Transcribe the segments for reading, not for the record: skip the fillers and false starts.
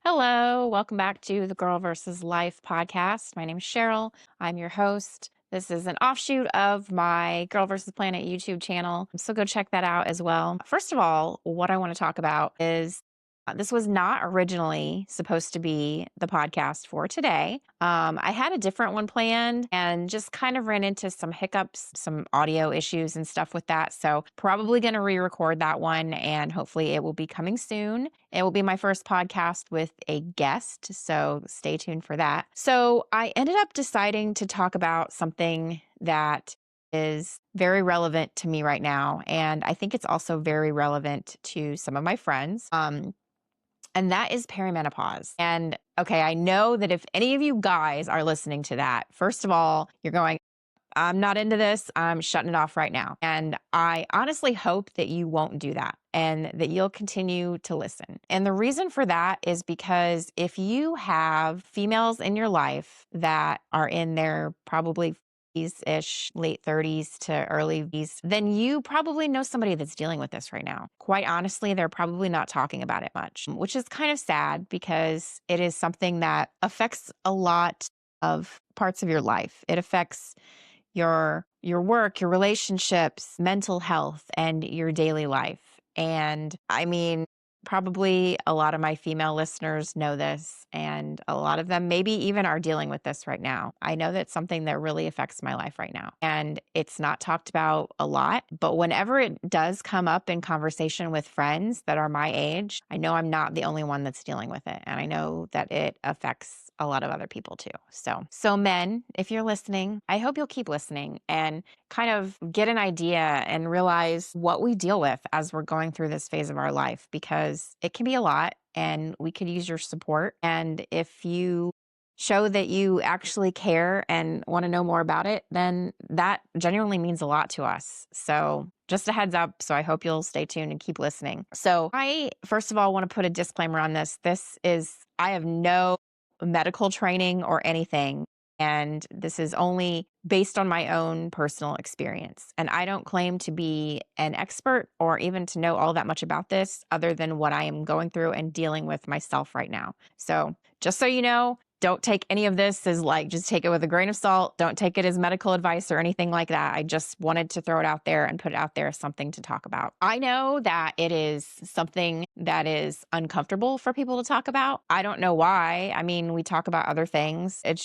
Hello, welcome back to the Girl versus Life podcast. My name is Cheryl. I'm your host. This is an offshoot of my Girl versus Planet YouTube channel, so go check that out as well. First of all, what I want to talk about is this was not originally supposed to be the podcast for today. I had a different one planned and just kind of ran into some hiccups, some audio issues and stuff with that. So probably going to re-record that one and hopefully it will be coming soon. It will be my first podcast with a guest, so stay tuned for that. So I ended up deciding to talk about something that is very relevant to me right now. And I think it's also very relevant to some of my friends. And that is perimenopause. And okay, I know that if any of you guys are listening to that, first of all, you're going, I'm not into this. I'm shutting it off right now. And I honestly hope that you won't do that and that you'll continue to listen. And the reason for that is because if you have females in your life that are in their probably ish, late 30s to early 40s, then you probably know somebody that's dealing with this right now. Quite honestly, they're probably not talking about it much, which is kind of sad because it is something that affects a lot of parts of your life. It affects your work, your relationships, mental health, and your daily life. And I mean, probably a lot of my female listeners know this, and a lot of them maybe even are dealing with this right now. I know that's something that really affects my life right now. And it's not talked about a lot, but whenever it does come up in conversation with friends that are my age, I know I'm not the only one that's dealing with it. And I know that it affects a lot of other people too. So men, if you're listening, I hope you'll keep listening and kind of get an idea and realize what we deal with as we're going through this phase of our life, because it can be a lot and we could use your support. And if you show that you actually care and want to know more about it, then that genuinely means a lot to us. So just a heads up. So I hope you'll stay tuned and keep listening. So I, first of all, want to put a disclaimer on this. I have no medical training or anything. And this is only based on my own personal experience. And I don't claim to be an expert or even to know all that much about this other than what I am going through and dealing with myself right now. So just so you know, don't take any of this as just take it with a grain of salt. Don't take it as medical advice or anything like that. I just wanted to throw it out there and put it out there as something to talk about. I know that it is something that is uncomfortable for people to talk about. I don't know why. I mean, we talk about other things. It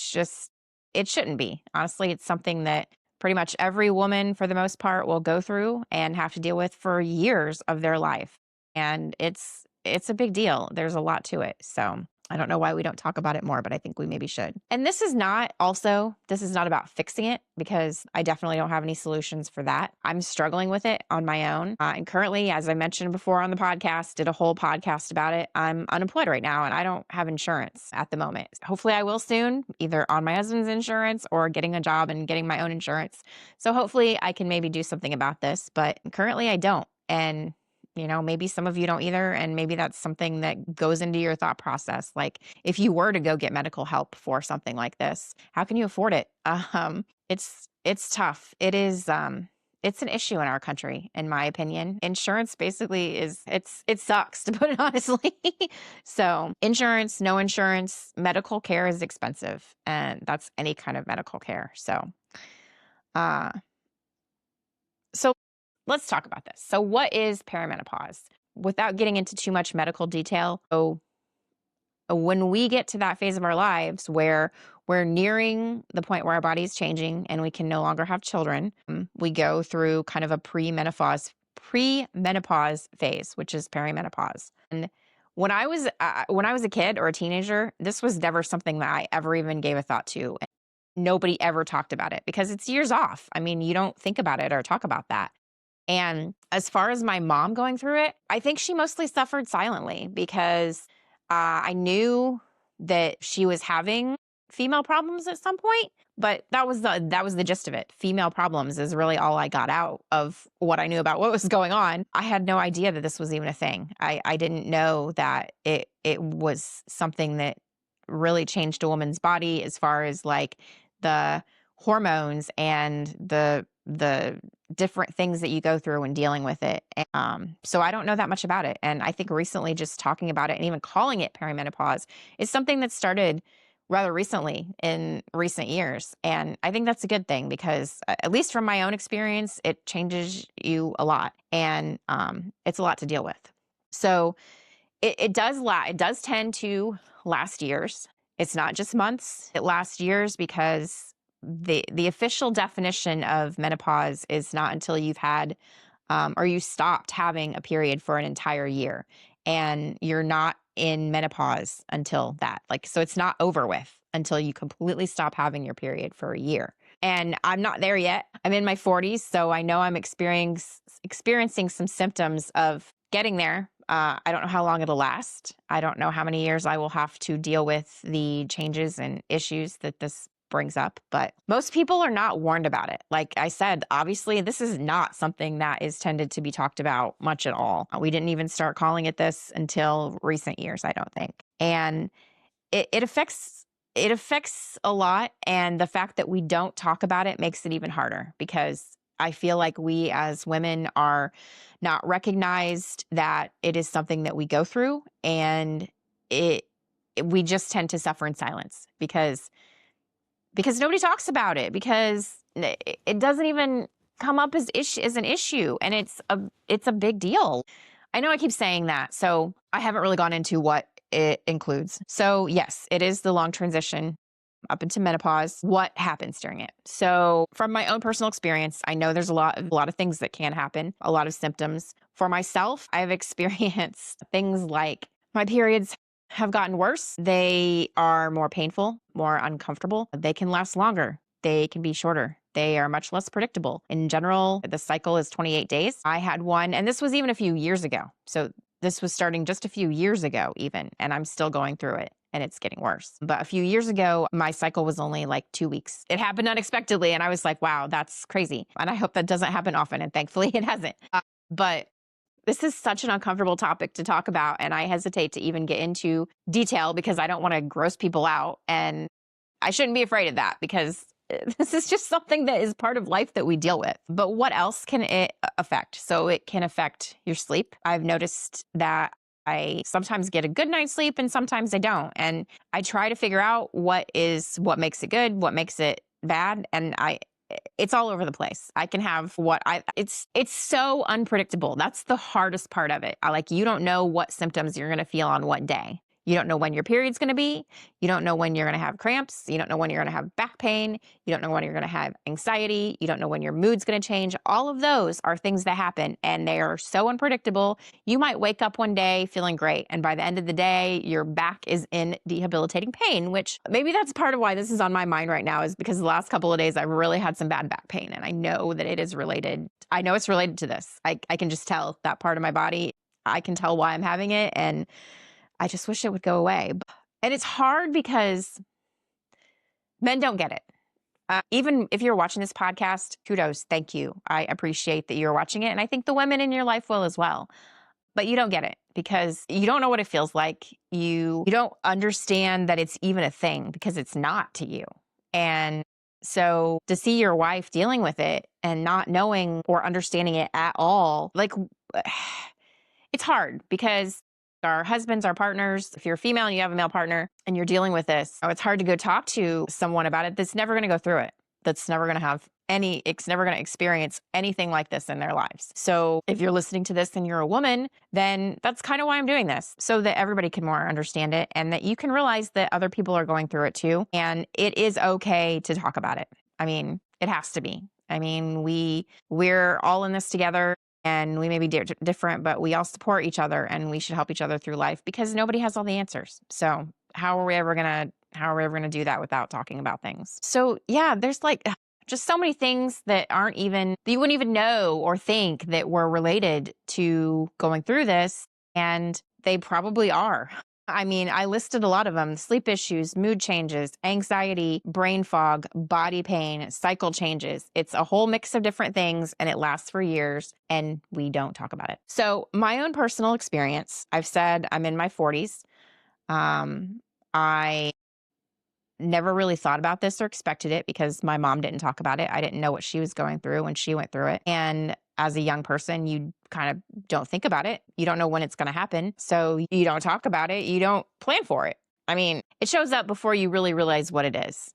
shouldn't be. Honestly, it's something that pretty much every woman, for the most part, will go through and have to deal with for years of their life. And it's a big deal. There's a lot to it. So I don't know why we don't talk about it more, but I think we maybe should. And this is not about fixing it, because I definitely don't have any solutions for that. I'm struggling with it on my own. And currently, as I mentioned before on the podcast, did a whole podcast about it. I'm unemployed right now and I don't have insurance at the moment. Hopefully I will soon, either on my husband's insurance or getting a job and getting my own insurance. So hopefully I can maybe do something about this, but currently I don't. And maybe some of you don't either. And maybe that's something that goes into your thought process. Like if you were to go get medical help for something like this, how can you afford it? It's tough. It's an issue in our country, in my opinion. Insurance basically it sucks, to put it honestly. So insurance, no insurance, medical care is expensive, and that's any kind of medical care. Uh, so let's talk about this. So what is perimenopause? Without getting into too much medical detail, when we get to that phase of our lives where we're nearing the point where our body is changing and we can no longer have children, we go through kind of a premenopause phase, which is perimenopause. And when I was a kid or a teenager, this was never something that I ever even gave a thought to. Nobody ever talked about it because it's years off. I mean, you don't think about it or talk about that. And as far as my mom going through it, I think she mostly suffered silently because I knew that she was having female problems at some point, but that was the gist of it. Female problems is really all I got out of what I knew about what was going on. I had no idea that this was even a thing. I didn't know that it was something that really changed a woman's body as far as the hormones and the different things that you go through when dealing with it. So I don't know that much about it. And I think recently just talking about it and even calling it perimenopause is something that started rather recently in recent years. And I think that's a good thing because at least from my own experience, it changes you a lot and it's a lot to deal with. So it does tend to last years. It's not just months. It lasts years because the official definition of menopause is not until you've had or you stopped having a period for an entire year, and you're not in menopause until that. Like, so it's not over with until you completely stop having your period for a year. And I'm not there yet. I'm in my 40s, so I know I'm experiencing some symptoms of getting there. I don't know how long it'll last. I don't know how many years I will have to deal with the changes and issues that this brings up, but most people are not warned about it. Like I said, obviously, this is not something that is tended to be talked about much at all. We didn't even start calling it this until recent years, I don't think. And it affects a lot. And the fact that we don't talk about it makes it even harder because I feel like we as women are not recognized that it is something that we go through, and we just tend to suffer in silence because nobody talks about it, because it doesn't even come up as an issue, and it's a big deal. I know I keep saying that, so I haven't really gone into what it includes. So yes, it is the long transition up into menopause. What happens during it? So from my own personal experience, I know there's a lot of things that can happen, a lot of symptoms. For myself, I've experienced things like my periods have gotten worse. They are more painful, more uncomfortable. They can last longer. They can be shorter. They are much less predictable. In general, the cycle is 28 days. I had one, and this was even a few years ago. So this was starting just a few years ago even, and I'm still going through it, and it's getting worse. But a few years ago, my cycle was only like 2 weeks. It happened unexpectedly, and I was like, wow, that's crazy. And I hope that doesn't happen often, and thankfully it hasn't. But this is such an uncomfortable topic to talk about, and I hesitate to even get into detail because I don't want to gross people out, and I shouldn't be afraid of that because this is just something that is part of life that we deal with. But what else can it affect? So it can affect your sleep. I've noticed that I sometimes get a good night's sleep and sometimes I don't. And I try to figure out what makes it good, what makes it bad. And it's all over the place. I can have it's so unpredictable. That's the hardest part of it. You don't know what symptoms you're going to feel on what day. You don't know when your period's going to be. You don't know when you're going to have cramps. You don't know when you're going to have back pain. You don't know when you're going to have anxiety. You don't know when your mood's going to change. All of those are things that happen, and they are so unpredictable. You might wake up one day feeling great, and by the end of the day, your back is in debilitating pain, which maybe that's part of why this is on my mind right now, is because the last couple of days I've really had some bad back pain, and I know that it is related. I know it's related to this. I can just tell that part of my body. I can tell why I'm having it, and I just wish it would go away. And it's hard because men don't get it. Even if you're watching this podcast, kudos, thank you. I appreciate that you're watching it. And I think the women in your life will as well. But you don't get it because you don't know what it feels like. You don't understand that it's even a thing because it's not to you. And so to see your wife dealing with it and not knowing or understanding it at all, it's hard because our husbands, our partners, if you're a female and you have a male partner and you're dealing with this, it's hard to go talk to someone about it that's never going to go through it. It's never going to experience anything like this in their lives. So if you're listening to this and you're a woman, then that's kind of why I'm doing this, so that everybody can more understand it and that you can realize that other people are going through it too. And it is okay to talk about it. I mean, it has to be. I mean, we're all in this together. And we may be different, but we all support each other and we should help each other through life because nobody has all the answers. So how are we ever going to do that without talking about things? So yeah, there's just so many things that you wouldn't even know or think that were related to going through this. And they probably are. I mean, I listed a lot of them: sleep issues, mood changes, anxiety, brain fog, body pain, cycle changes. It's a whole mix of different things, and it lasts for years, and we don't talk about it. So my own personal experience, I've said I'm in my 40s. I never really thought about this or expected it because my mom didn't talk about it. I didn't know what she was going through when she went through it. And as a young person, you kind of don't think about it. You don't know when it's going to happen. So you don't talk about it. You don't plan for it. I mean, it shows up before you really realize what it is.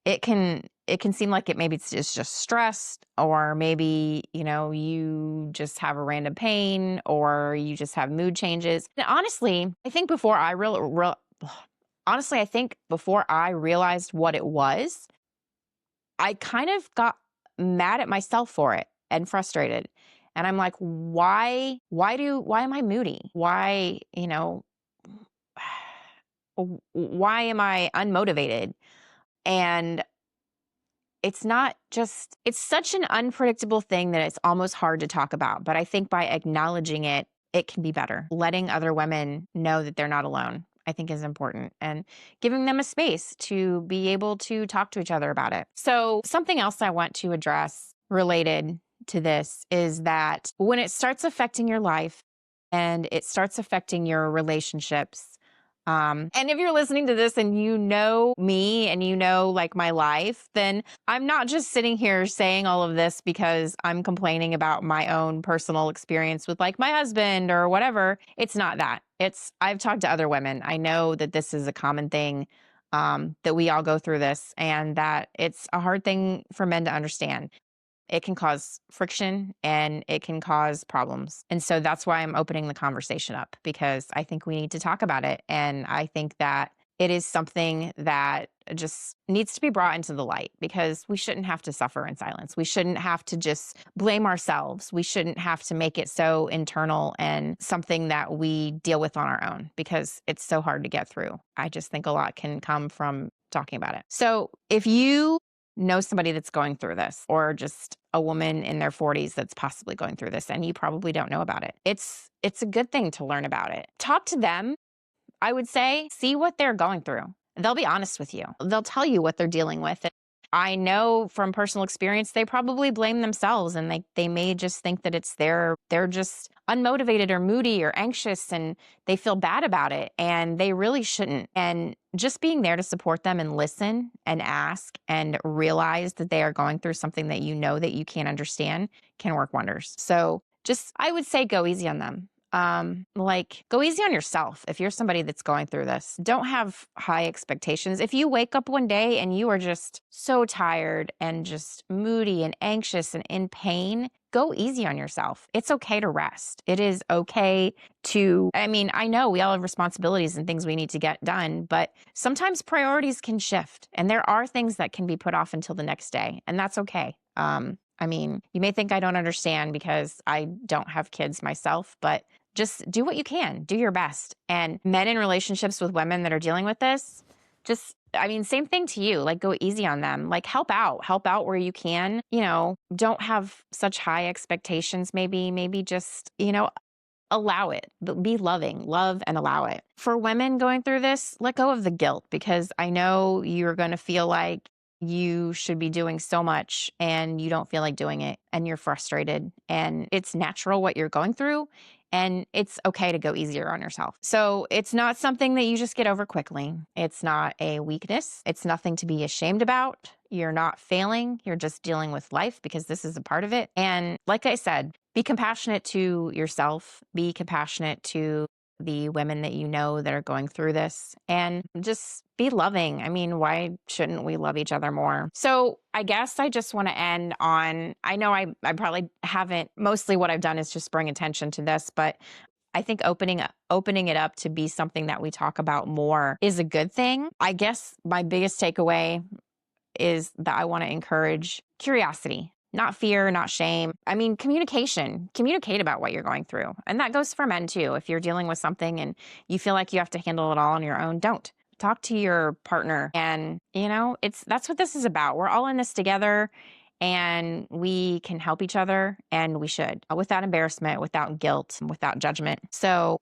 It can seem like it's just stress, or maybe, you just have a random pain, or you just have mood changes. And honestly, I think before I honestly, I think before I realized what it was, I kind of got mad at myself for it and frustrated. And I'm like, why am I moody? Why am I unmotivated? And it's such an unpredictable thing that it's almost hard to talk about. But I think by acknowledging it, it can be better. Letting other women know that they're not alone, I think, is important, and giving them a space to be able to talk to each other about it. So something else I want to address related to this is that when it starts affecting your life and it starts affecting your relationships, and if you're listening to this and you know me and you know like my life, then I'm not just sitting here saying all of this because I'm complaining about my own personal experience with like my husband or whatever. It's not that. I've talked to other women. I know that this is a common thing, that we all go through this, and that it's a hard thing for men to understand. It can cause friction and it can cause problems. And so that's why I'm opening the conversation up, because I think we need to talk about it. And I think that it is something that just needs to be brought into the light, because we shouldn't have to suffer in silence. We shouldn't have to just blame ourselves. We shouldn't have to make it so internal and something that we deal with on our own, because it's so hard to get through. I just think a lot can come from talking about it. So if you know somebody that's going through this, or just a woman in their 40s that's possibly going through this, and you probably don't know about it, it's a good thing to learn about it. Talk to them. I would say, see what they're going through. They'll be honest with you. They'll tell you what they're dealing with. I know from personal experience, they probably blame themselves, and they may just think that they're just unmotivated or moody or anxious, and they feel bad about it, and they really shouldn't. And just being there to support them and listen and ask and realize that they are going through something that you know that you can't understand can work wonders. So I would say, go easy on them. Go easy on yourself. If you're somebody that's going through this, don't have high expectations. If you wake up one day and you are just so tired and just moody and anxious and in pain, go easy on yourself. It's okay to rest. It is okay I know we all have responsibilities and things we need to get done, but sometimes priorities can shift, and there are things that can be put off until the next day, and that's okay. You may think I don't understand because I don't have kids myself, but just do what you can, do your best. And men in relationships with women that are dealing with this, same thing to you, like, go easy on them, like, help out where you can, don't have such high expectations. Maybe just, allow it, but be loving, love and allow it. For women going through this, let go of the guilt, because I know you're going to feel like you should be doing so much and you don't feel like doing it, and you're frustrated, and it's natural what you're going through, and it's okay to go easier on yourself. So it's not something that you just get over quickly. It's not a weakness. It's nothing to be ashamed about. You're not failing. You're just dealing with life, because this is a part of it. And like I said, be compassionate to yourself. Be compassionate to the women that you know that are going through this, and just be loving. Why shouldn't we love each other more? So I guess I just want to end on, I know I probably haven't, mostly what I've done is just bring attention to this, but I think opening it up to be something that we talk about more is a good thing. I guess my biggest takeaway is that I want to encourage curiosity. Not fear, not shame. Communication. Communicate about what you're going through. And that goes for men too. If you're dealing with something and you feel like you have to handle it all on your own, don't. Talk to your partner. And, that's what this is about. We're all in this together, and we can help each other, and we should, without embarrassment, without guilt, without judgment. So,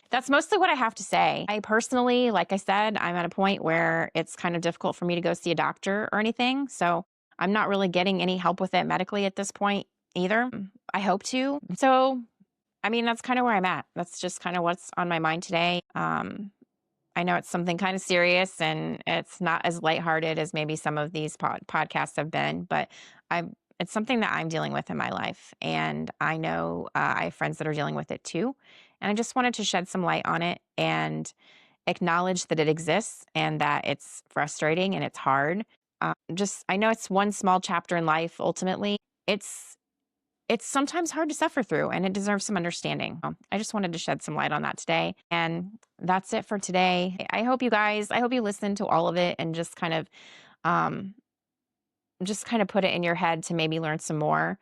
that's mostly what I have to say. I personally, like I said, I'm at a point where it's kind of difficult for me to go see a doctor or anything. So I'm not really getting any help with it medically at this point either. I hope to. So, that's kind of where I'm at. That's just kind of what's on my mind today. I know it's something kind of serious and it's not as lighthearted as maybe some of these podcasts have been, but it's something that I'm dealing with in my life. And I know I have friends that are dealing with it too. And I just wanted to shed some light on it and acknowledge that it exists and that it's frustrating and it's hard. I know it's one small chapter in life. Ultimately, it's it's sometimes hard to suffer through and it deserves some understanding. I just wanted to shed some light on that today. And that's it for today. I hope you listen to all of it and um, just kind of put it in your head to maybe learn some more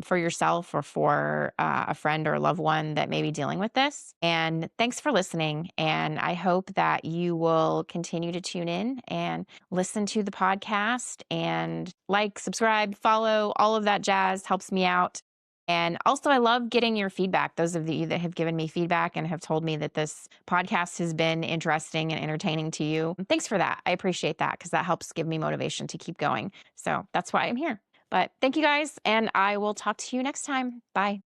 for yourself or for a friend or a loved one that may be dealing with this. And thanks for listening. And I hope that you will continue to tune in and listen to the podcast and like, subscribe, follow, all of that jazz helps me out. And also, I love getting your feedback. Those of you that have given me feedback and have told me that this podcast has been interesting and entertaining to you. Thanks for that. I appreciate that because that helps give me motivation to keep going. So that's why I'm here. But thank you guys, and I will talk to you next time. Bye.